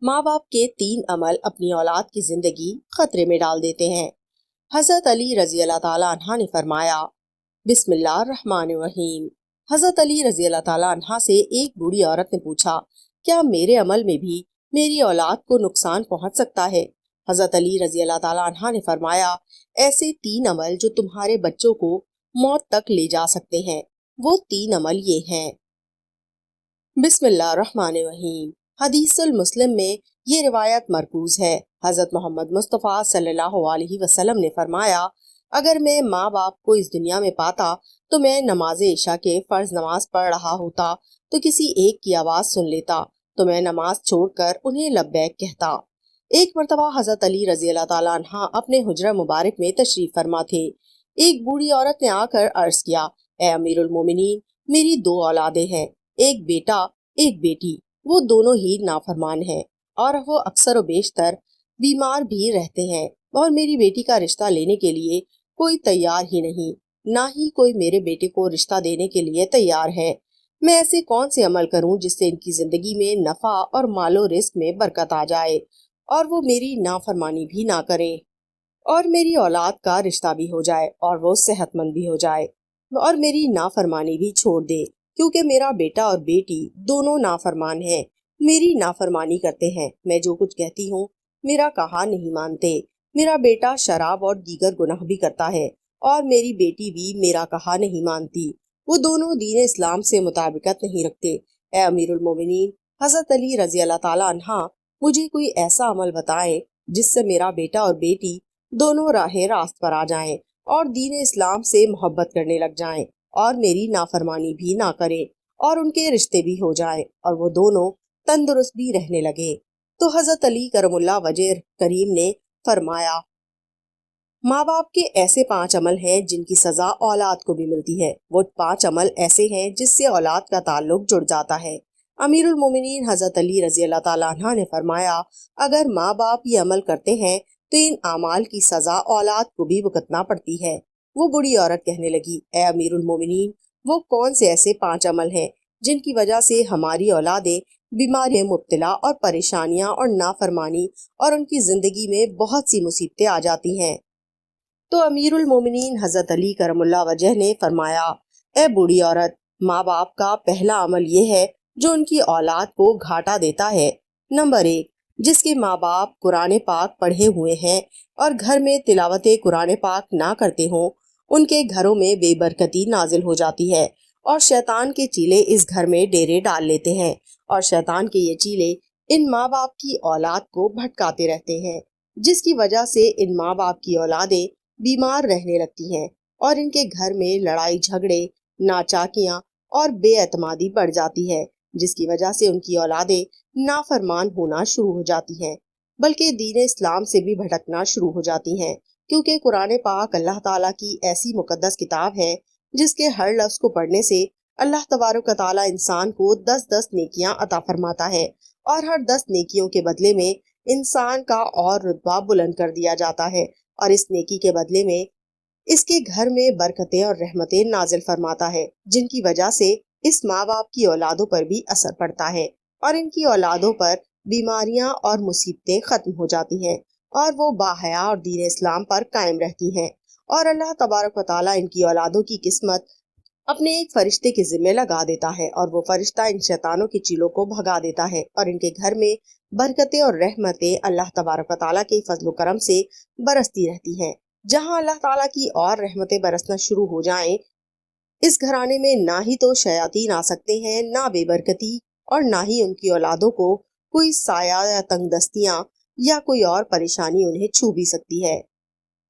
ماں باپ کے 3 عمل اپنی اولاد کی زندگی خطرے میں ڈال دیتے ہیں۔ حضرت علی رضی اللہ تعالیٰ عنہ نے فرمایا، بسم اللہ الرحمن الرحیم۔ حضرت علی رضی اللہ تعالیٰ عنہ سے ایک بوڑھی عورت نے پوچھا، کیا میرے عمل میں بھی میری اولاد کو نقصان پہنچ سکتا ہے؟ حضرت علی رضی اللہ تعالیٰ عنہ نے فرمایا، ایسے 3 عمل جو تمہارے بچوں کو موت تک لے جا سکتے ہیں، وہ 3 عمل یہ ہیں۔ بسم اللہ الرحمن الرحیم۔ حدیث المسلم میں یہ روایت مرکوز ہے۔ حضرت محمد مصطفیٰ صلی اللہ علیہ وسلم نے فرمایا، اگر میں ماں باپ کو اس دنیا میں پاتا تو میں نماز عشاء کے فرض نماز پڑھ رہا ہوتا تو کسی ایک کی آواز سن لیتا تو میں نماز چھوڑ کر انہیں لبیک کہتا۔ ایک مرتبہ حضرت علی رضی اللہ تعالیٰ عنہ اپنے حجرہ مبارک میں تشریف فرما تھے۔ ایک بوڑھی عورت نے آ کر عرض کیا، اے امیر المومنین، میری 2 اولادیں ہیں، ایک بیٹا ایک بیٹی، وہ دونوں ہی نافرمان ہیں اور وہ اکثر و بیشتر بیمار بھی رہتے ہیں، اور میری بیٹی کا رشتہ لینے کے لیے کوئی تیار ہی نہیں، نہ ہی کوئی میرے بیٹے کو رشتہ دینے کے لیے تیار ہے۔ میں ایسے کون سے عمل کروں جس سے ان کی زندگی میں نفع اور مال و رزق میں برکت آ جائے اور وہ میری نافرمانی بھی نہ کریں، اور میری اولاد کا رشتہ بھی ہو جائے اور وہ صحت مند بھی ہو جائے اور میری نافرمانی بھی چھوڑ دے، کیونکہ میرا بیٹا اور بیٹی دونوں نافرمان ہیں، میری نافرمانی کرتے ہیں، میں جو کچھ کہتی ہوں میرا کہا نہیں مانتے، میرا بیٹا شراب اور دیگر گناہ بھی کرتا ہے اور میری بیٹی بھی میرا کہا نہیں مانتی، وہ دونوں دین اسلام سے مطابقت نہیں رکھتے۔ اے امیر المومنین، حضرت علی رضی اللہ تعالیٰ عنہ مجھے کوئی ایسا عمل بتائیں جس سے میرا بیٹا اور بیٹی دونوں راہ راست پر آ جائیں اور دین اسلام سے محبت کرنے لگ جائیں اور میری نافرمانی بھی نہ کریں اور ان کے رشتے بھی ہو جائیں اور وہ دونوں تندرست بھی رہنے لگے۔ تو حضرت علی کرم اللہ وجہ کریم نے فرمایا، ماں باپ کے ایسے 5 عمل ہیں جن کی سزا اولاد کو بھی ملتی ہے، وہ 5 عمل ایسے ہیں جس سے اولاد کا تعلق جڑ جاتا ہے۔ امیر المومنین حضرت علی رضی اللہ تعالیٰ عنہ نے فرمایا، اگر ماں باپ یہ عمل کرتے ہیں تو ان اعمال کی سزا اولاد کو بھی بھگتنا پڑتی ہے۔ وہ بڑی عورت کہنے لگی، اے امیر المومنین، وہ کون سے ایسے 5 عمل ہیں جن کی وجہ سے ہماری اولادیں بیماری میں مبتلا اور پریشانیاں اور نافرمانی اور ان کی زندگی میں بہت سی مصیبتیں آ جاتی ہیں؟ تو امیر المومنین حضرت علی کرم اللہ وجہ نے فرمایا، اے بوڑھی عورت، ماں باپ کا پہلا عمل یہ ہے جو ان کی اولاد کو گھاٹا دیتا ہے۔ نمبر 1، جس کے ماں باپ قرآن پاک پڑھے ہوئے ہیں اور گھر میں تلاوت قرآن پاک نہ کرتے ہوں، ان کے گھروں میں بے برکتی نازل ہو جاتی ہے اور شیطان کے چیلے اس گھر میں ڈیرے ڈال لیتے ہیں، اور شیطان کے یہ چیلے ان ماں باپ کی اولاد کو بھٹکاتے رہتے ہیں، جس کی وجہ سے ان ماں باپ کی اولادیں بیمار رہنے لگتی ہیں اور ان کے گھر میں لڑائی جھگڑے، ناچاکیاں اور بے اعتمادی بڑھ جاتی ہے، جس کی وجہ سے ان کی اولادیں نافرمان ہونا شروع ہو جاتی ہیں، بلکہ دین اسلام سے بھی بھٹکنا شروع ہو جاتی ہیں، کیونکہ قرآن پاک اللہ تعالیٰ کی ایسی مقدس کتاب ہے جس کے ہر لفظ کو پڑھنے سے اللہ تبارک و تعالیٰ انسان کو 10 نیکیاں عطا فرماتا ہے، اور ہر 10 نیکیوں کے بدلے میں انسان کا اور رتبہ بلند کر دیا جاتا ہے، اور اس نیکی کے بدلے میں اس کے گھر میں برکتیں اور رحمتیں نازل فرماتا ہے، جن کی وجہ سے اس ماں باپ کی اولادوں پر بھی اثر پڑتا ہے اور ان کی اولادوں پر بیماریاں اور مصیبتیں ختم ہو جاتی ہیں اور وہ باحیا اور دین اسلام پر قائم رہتی ہیں، اور اللہ تبارک و تعالیٰ ان کی اولادوں کی قسمت اپنے ایک فرشتے کے ذمہ لگا دیتا ہے، اور وہ فرشتہ ان شیطانوں کے چیلوں کو بھگا دیتا ہے اور ان کے گھر میں برکتیں اور رحمتیں اللہ تبارک و تعالیٰ کے فضل و کرم سے برستی رہتی ہیں۔ جہاں اللہ تعالیٰ کی اور رحمتیں برسنا شروع ہو جائیں، اس گھرانے میں نہ ہی تو شیاطین آ سکتے ہیں، نہ بے برکتی، اور نہ ہی ان کی اولادوں کو کوئی سایہ یا تنگ دستیاں یا کوئی اور پریشانی انہیں چھو بھی سکتی ہے۔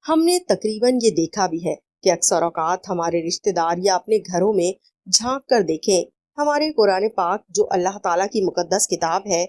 ہم نے تقریباً یہ دیکھا بھی ہے کہ اکثر اوقات ہمارے رشتہ دار یا اپنے گھروں میں جھانک کر دیکھیں، ہمارے قرآن پاک جو اللہ تعالیٰ کی مقدس کتاب ہے،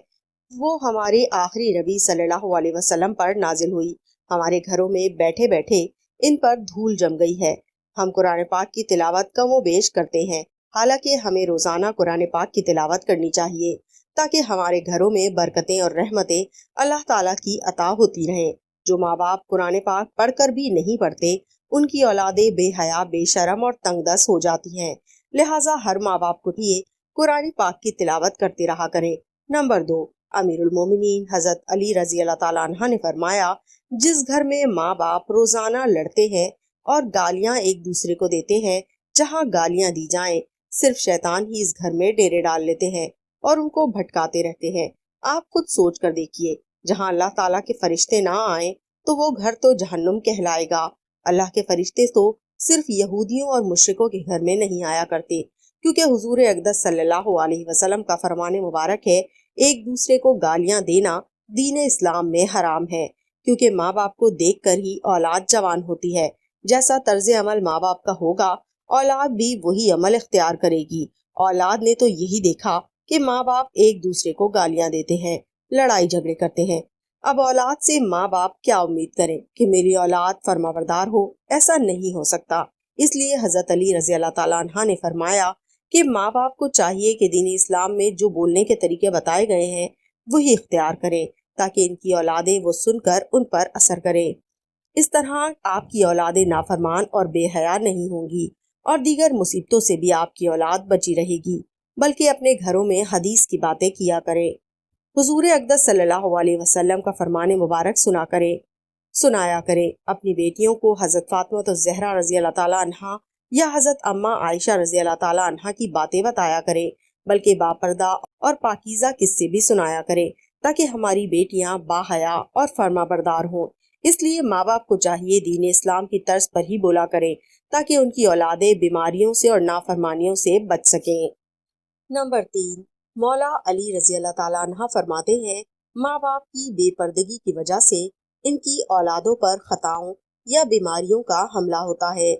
وہ ہمارے آخری نبی صلی اللہ علیہ وسلم پر نازل ہوئی، ہمارے گھروں میں بیٹھے بیٹھے ان پر دھول جم گئی ہے۔ ہم قرآن پاک کی تلاوت کم و بیش کرتے ہیں، حالانکہ ہمیں روزانہ قرآن پاک کی تلاوت کرنی چاہیے تاکہ ہمارے گھروں میں برکتیں اور رحمتیں اللہ تعالیٰ کی عطا ہوتی رہیں۔ جو ماں باپ قرآن پاک پڑھ کر بھی نہیں پڑھتے، ان کی اولادیں بے حیا، بے شرم اور تنگ دست ہو جاتی ہیں، لہٰذا ہر ماں باپ کو چاہیے قرآن پاک کی تلاوت کرتے رہا کریں۔ نمبر 2، امیر المومنین حضرت علی رضی اللہ تعالیٰ عنہ نے فرمایا، جس گھر میں ماں باپ روزانہ لڑتے ہیں اور گالیاں ایک دوسرے کو دیتے ہیں، جہاں گالیاں دی جائیں صرف شیطان ہی اس گھر میں ڈیرے ڈال لیتے ہیں اور ان کو بھٹکاتے رہتے ہیں۔ آپ خود سوچ کر دیکھیے، جہاں اللہ تعالیٰ کے فرشتے نہ آئیں تو وہ گھر تو جہنم کہلائے گا۔ اللہ کے فرشتے تو صرف یہودیوں اور مشرکوں کے گھر میں نہیں آیا کرتے، کیونکہ حضور اقدس صلی اللہ علیہ وسلم کا فرمان مبارک ہے، ایک دوسرے کو گالیاں دینا دین اسلام میں حرام ہے، کیونکہ ماں باپ کو دیکھ کر ہی اولاد جوان ہوتی ہے۔ جیسا طرز عمل ماں باپ کا ہوگا، اولاد بھی وہی عمل اختیار کرے گی۔ اولاد نے تو یہی دیکھا کہ ماں باپ ایک دوسرے کو گالیاں دیتے ہیں، لڑائی جھگڑے کرتے ہیں۔ اب اولاد سے ماں باپ کیا امید کریں کہ میری اولاد فرما بردار ہو؟ ایسا نہیں ہو سکتا۔ اس لیے حضرت علی رضی اللہ تعالیٰ عنہ نے فرمایا کہ ماں باپ کو چاہیے کہ دین اسلام میں جو بولنے کے طریقے بتائے گئے ہیں وہی اختیار کریں، تاکہ ان کی اولادیں وہ سن کر ان پر اثر کریں۔ اس طرح آپ کی اولادیں نافرمان اور بے حیا نہیں ہوں گی، اور دیگر مصیبتوں سے بھی آپ کی اولاد بچی رہے گی، بلکہ اپنے گھروں میں حدیث کی باتیں کیا کریں، حضور اقدس صلی اللہ علیہ وسلم کا فرمان مبارک سنایا کریں۔ اپنی بیٹیوں کو حضرت فاطمہ الزہرا رضی اللہ تعالیٰ عنہا یا حضرت اماں عائشہ رضی اللہ تعالیٰ عنہا کی باتیں بتایا کریں، بلکہ باپردہ اور پاکیزہ قصے بھی سنایا کریں، تاکہ ہماری بیٹیاں باحیا اور فرما بردار ہوں۔ اس لیے ماں باپ کو چاہیے دین اسلام کی طرز پر ہی بولا کریں، تاکہ ان کی اولادیں بیماریوں سے اور نافرمانیوں سے بچ سکیں۔ نمبر 3، مولا علی رضی اللہ تعالیٰ عنہ فرماتے ہیں، ماں باپ کی بے پردگی کی وجہ سے ان کی اولادوں پر خطاؤں یا بیماریوں کا حملہ ہوتا ہے۔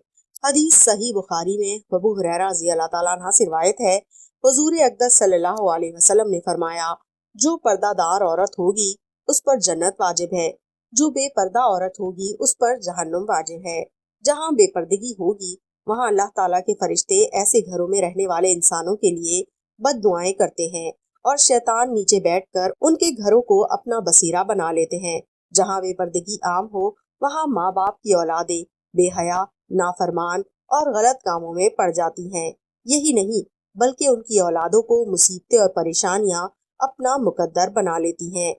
حدیث صحیح بخاری میں ابو ہریرہ رضی اللہ تعالیٰ عنہ سے روایت ہے، حضور اقدس صلی اللہ علیہ وسلم نے فرمایا، جو پردہ دار عورت ہوگی اس پر جنت واجب ہے، جو بے پردہ عورت ہوگی اس پر جہنم واجب ہے۔ جہاں بے پردگی ہوگی وہاں اللہ تعالیٰ کے فرشتے ایسے گھروں میں رہنے والے انسانوں کے لیے بد دعائیں کرتے ہیں، اور شیطان نیچے بیٹھ کر ان کے گھروں کو اپنا بصیرہ بنا لیتے ہیں۔ جہاں بے پردگی عام ہو وہاں ماں باپ کی اولادیں بے حیا، نافرمان اور غلط کاموں میں پڑ جاتی ہیں۔ یہی نہیں بلکہ ان کی اولادوں کو مصیبتیں اور پریشانیاں اپنا مقدر بنا لیتی ہیں۔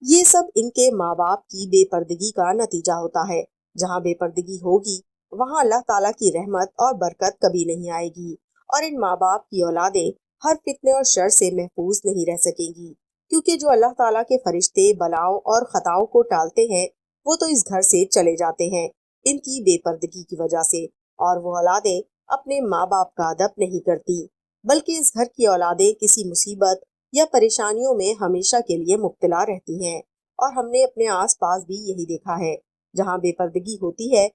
یہ سب ان کے ماں باپ کی بے پردگی کا نتیجہ ہوتا ہے۔ جہاں بے پردگی ہوگی وہاں اللہ تعالیٰ کی رحمت اور برکت کبھی نہیں آئے گی، اور ان ماں باپ کی اولادیں ہر فتنے اور شر سے محفوظ نہیں رہ سکیں گی، کیونکہ جو اللہ تعالیٰ کے فرشتے بلاؤں اور خطاؤں کو ٹالتے ہیں وہ تو اس گھر سے چلے جاتے ہیں ان کی بے پردگی کی وجہ سے، اور وہ اولادیں اپنے ماں باپ کا ادب نہیں کرتی، بلکہ اس گھر کی اولادیں کسی مصیبت یا پریشانیوں میں ہمیشہ کے لیے مبتلا رہتی ہیں۔ اور ہم نے اپنے آس پاس بھی یہی دیکھا ہے، جہاں بے پردگی ہوتی ہے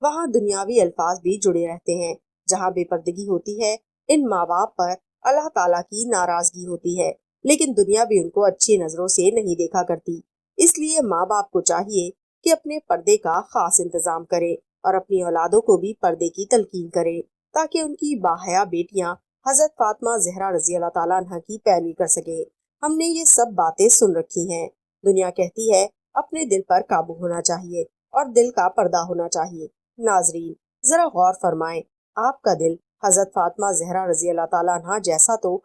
وہاں دنیاوی الفاظ بھی جڑے رہتے ہیں۔ جہاں بے پردگی ہوتی ہے ان ماں باپ پر اللہ تعالیٰ کی ناراضگی ہوتی ہے، لیکن دنیا بھی ان کو اچھی نظروں سے نہیں دیکھا کرتی۔ اس لیے ماں باپ کو چاہیے کہ اپنے پردے کا خاص انتظام کرے اور اپنی اولادوں کو بھی پردے کی تلقین کرے، تاکہ ان کی باحیا بیٹیاں حضرت فاطمہ زہرا رضی اللہ تعالیٰ عنہ کی پیروی کر سکے۔ ہم نے یہ سب باتیں سن رکھی ہیں۔ دنیا کہتی ہے اپنے دل پر قابو ہونا چاہیے اور دل کا پردہ ہونا چاہیے۔ ناظرین ذرا غور فرمائیں، آپ کا دل حضرت فاطمہ زہرا رضی اللہ تعالیٰ عنہ جیسا تو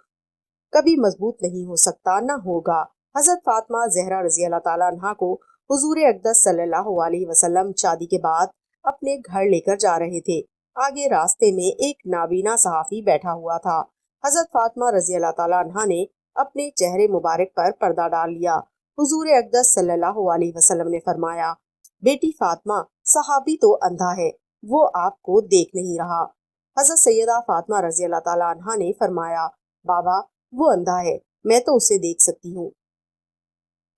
کبھی مضبوط نہیں ہو سکتا، نہ ہوگا۔ حضرت فاطمہ زہرا رضی اللہ تعالیٰ عنہ کو حضور اقدس صلی اللہ علیہ وسلم شادی کے بعد اپنے گھر لے کر جا رہے تھے۔ آگے راستے میں ایک نابینا صحافی بیٹھا ہوا تھا۔ حضرت فاطمہ رضی اللہ تعالیٰ عنہ نے اپنے چہرے مبارک پر پردہ ڈال لیا۔ حضور اقدس صلی اللہ علیہ وسلم نے فرمایا، بیٹی فاطمہ، صحابی تو اندھا ہے، وہ آپ کو دیکھ نہیں رہا۔ حضرت سیدہ فاطمہ رضی اللہ تعالیٰ عنہ نے فرمایا، بابا وہ اندھا ہے، میں تو اسے دیکھ سکتی ہوں۔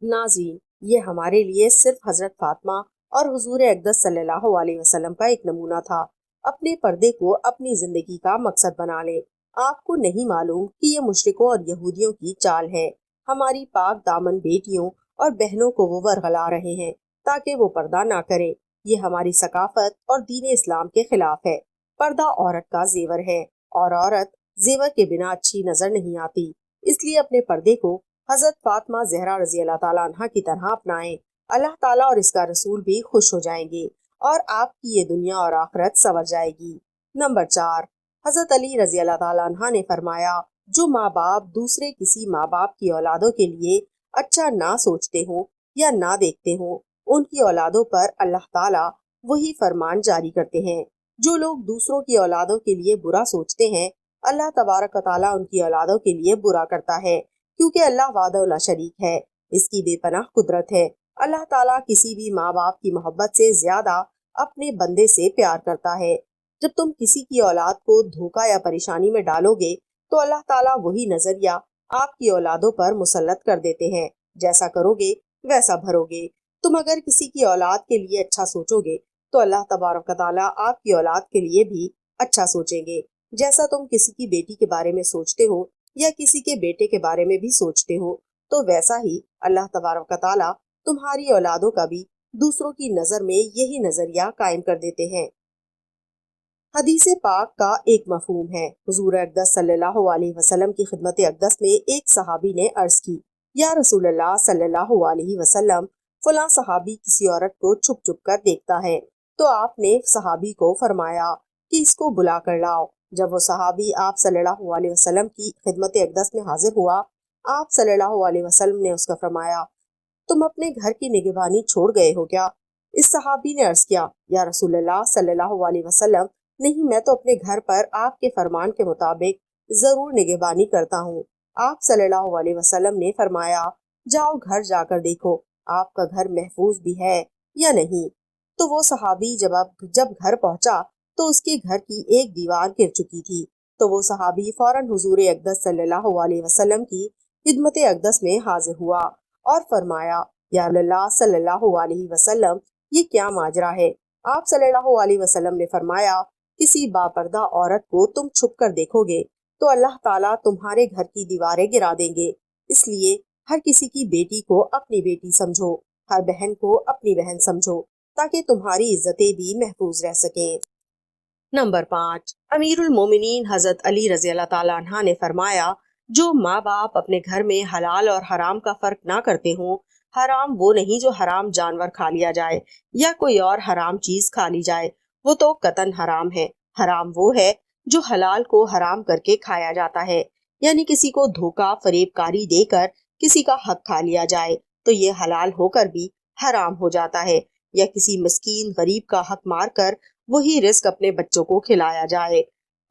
ناظرین یہ ہمارے لیے صرف حضرت فاطمہ اور حضور اقدس صلی اللہ علیہ وسلم کا ایک نمونہ تھا۔ اپنے پردے کو اپنی زندگی کا مقصد بنا لیں۔ آپ کو نہیں معلوم کہ یہ مشرکوں اور یہودیوں کی چال ہے۔ ہماری پاک دامن بیٹیوں اور بہنوں کو وہ ورغلا رہے ہیں تاکہ وہ پردہ نہ کریں۔ یہ ہماری ثقافت اور دین اسلام کے خلاف ہے۔ پردہ عورت کا زیور ہے، اور عورت زیور کے بنا اچھی نظر نہیں آتی۔ اس لیے اپنے پردے کو حضرت فاطمہ زہرا رضی اللہ تعالیٰ عنہ کی طرح اپنائیں۔ اللہ تعالیٰ اور اس کا رسول بھی خوش ہو جائیں گے، اور آپ کی یہ دنیا اور آخرت سنور جائے گی۔ نمبر 4، حضرت علی رضی اللہ تعالیٰ عنہ نے فرمایا، جو ماں باپ دوسرے کسی ماں باپ کی اولادوں کے لیے اچھا نہ سوچتے ہوں یا نہ دیکھتے ہوں، ان کی اولادوں پر اللہ تعالیٰ وہی فرمان جاری کرتے ہیں۔ جو لوگ دوسروں کی اولادوں کے لیے برا سوچتے ہیں، اللہ تبارک و تعالیٰ ان کی اولادوں کے لیے برا کرتا ہے، کیونکہ اللہ وحدہ لا شریک ہے، اس کی بے پناہ قدرت ہے۔ اللہ تعالیٰ کسی بھی ماں باپ کی محبت سے زیادہ اپنے بندے سے پیار کرتا ہے۔ جب تم کسی کی اولاد کو دھوکہ یا پریشانی میں ڈالو گے تو اللہ تعالیٰ وہی نظریہ آپ کی اولادوں پر مسلط کر دیتے ہیں۔ جیسا کرو گے ویسا بھرو گے۔ تم اگر کسی کی اولاد کے لیے اچھا سوچو گے تو اللہ تبارک و تعالیٰ آپ کی اولاد کے لیے بھی اچھا سوچیں گے۔ جیسا تم کسی کی بیٹی کے بارے میں سوچتے ہو یا کسی کے بیٹے کے بارے میں بھی سوچتے ہو، تو ویسا ہی اللہ تبارک و تعالیٰ تمہاری اولادوں کا بھی دوسروں کی نظر میں یہی نظریہ قائم کر دیتے ہیں۔ حدیث پاک کا ایک مفہوم ہے۔ حضور اقدس صلی اللہ علیہ وسلم کی خدمت اقدس میں ایک صحابی نے عرض کی، یا رسول اللہ صلی اللہ علیہ وسلم، فلاں صحابی کسی عورت کو چھپ چھپ کر دیکھتا ہے۔ تو آپ نے صحابی کو فرمایا کہ اس کو بلا کر لاؤ۔ جب وہ صحابی آپ صلی اللہ علیہ وسلم کی خدمت اقدس میں حاضر ہوا، آپ صلی اللہ علیہ وسلم نے اس کا فرمایا، تم اپنے گھر کی نگہبانی چھوڑ گئے ہو کیا؟ اس صحابی نے عرض کیا، یا رسول اللہ صلی اللہ علیہ وسلم، نہیں، میں تو اپنے گھر پر آپ کے فرمان کے مطابق ضرور نگہبانی کرتا ہوں۔ آپ صلی اللہ علیہ وسلم نے فرمایا، جاؤ گھر جا کر دیکھو آپ کا گھر محفوظ بھی ہے یا نہیں۔ تو وہ صحابی جب گھر پہنچا تو اس کے گھر کی ایک دیوار گر چکی تھی۔ تو وہ صحابی فوراً حضور اقدس صلی اللہ علیہ وسلم کی خدمت اقدس میں حاضر ہوا اور فرمایا، یا اللہ صلی اللہ علیہ وسلم، یہ کیا ماجرا ہے؟ آپ صلی اللہ علیہ وسلم نے فرمایا، کسی باپردہ عورت کو تم چھپ کر دیکھو گے تو اللہ تعالیٰ تمہارے گھر کی دیواریں گرا دیں گے۔ اس لیے ہر کسی کی بیٹی کو اپنی بیٹی سمجھو، ہر بہن کو اپنی بہن سمجھو، تاکہ تمہاری عزتیں بھی محفوظ رہ سکیں۔ نمبر 5، امیر المومنین حضرت علی رضی اللہ تعالیٰ عنہ نے فرمایا، جو ماں باپ اپنے گھر میں حلال اور حرام کا فرق نہ کرتے ہوں، حرام وہ نہیں جو حرام جانور کھا لیا جائے یا کوئی اور حرام چیز کھا لی جائے، وہ تو قطعاً حرام ہے۔ حرام وہ ہے جو حلال کو حرام کر کے کھایا جاتا ہے، یعنی کسی کو دھوکہ فریب کاری دے کر کسی کا حق کھا لیا جائے تو یہ حلال ہو کر بھی حرام ہو جاتا ہے، یا کسی مسکین غریب کا حق مار کر وہی رزق اپنے بچوں کو کھلایا جائے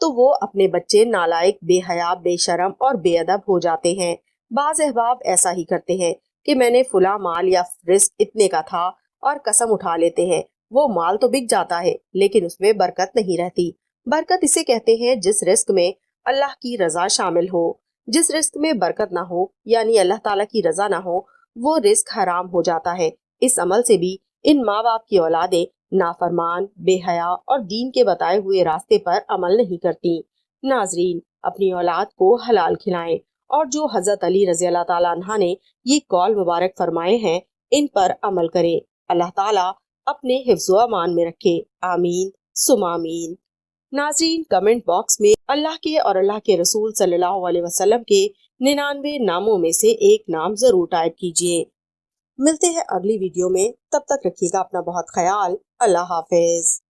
تو وہ اپنے بچے نالائق، بے حیا، بے شرم اور بے ادب ہو جاتے ہیں۔ بعض احباب ایسا ہی کرتے ہیں کہ میں نے فلاں مال یا رزق اتنے کا تھا اور قسم اٹھا لیتے ہیں۔ وہ مال تو بک جاتا ہے لیکن اس میں برکت نہیں رہتی۔ برکت اسے کہتے ہیں جس رزق میں اللہ کی رضا شامل ہو۔ جس رزق میں برکت نہ ہو، یعنی اللہ تعالیٰ کی رضا نہ ہو، وہ رزق حرام ہو جاتا ہے۔ اس عمل سے بھی ان ماں باپ کی اولادیں نافرمان، بے حیا اور دین کے بتائے ہوئے راستے پر عمل نہیں کرتی۔ ناظرین، اپنی اولاد کو حلال کھلائیں اور جو حضرت علی رضی اللہ تعالیٰ عنہ نے یہ قول مبارک فرمائے ہیں ان پر عمل کریں۔ اللہ تعالیٰ اپنے حفظ و امان میں رکھے، آمین ثم آمین۔ ناظرین، کمنٹ باکس میں اللہ کے اور اللہ کے رسول صلی اللہ علیہ وسلم کے 99 ناموں میں سے ایک نام ضرور ٹائپ کیجئے۔ ملتے ہیں اگلی ویڈیو میں، تب تک رکھیے گا اپنا بہت خیال۔ اللہ حافظ۔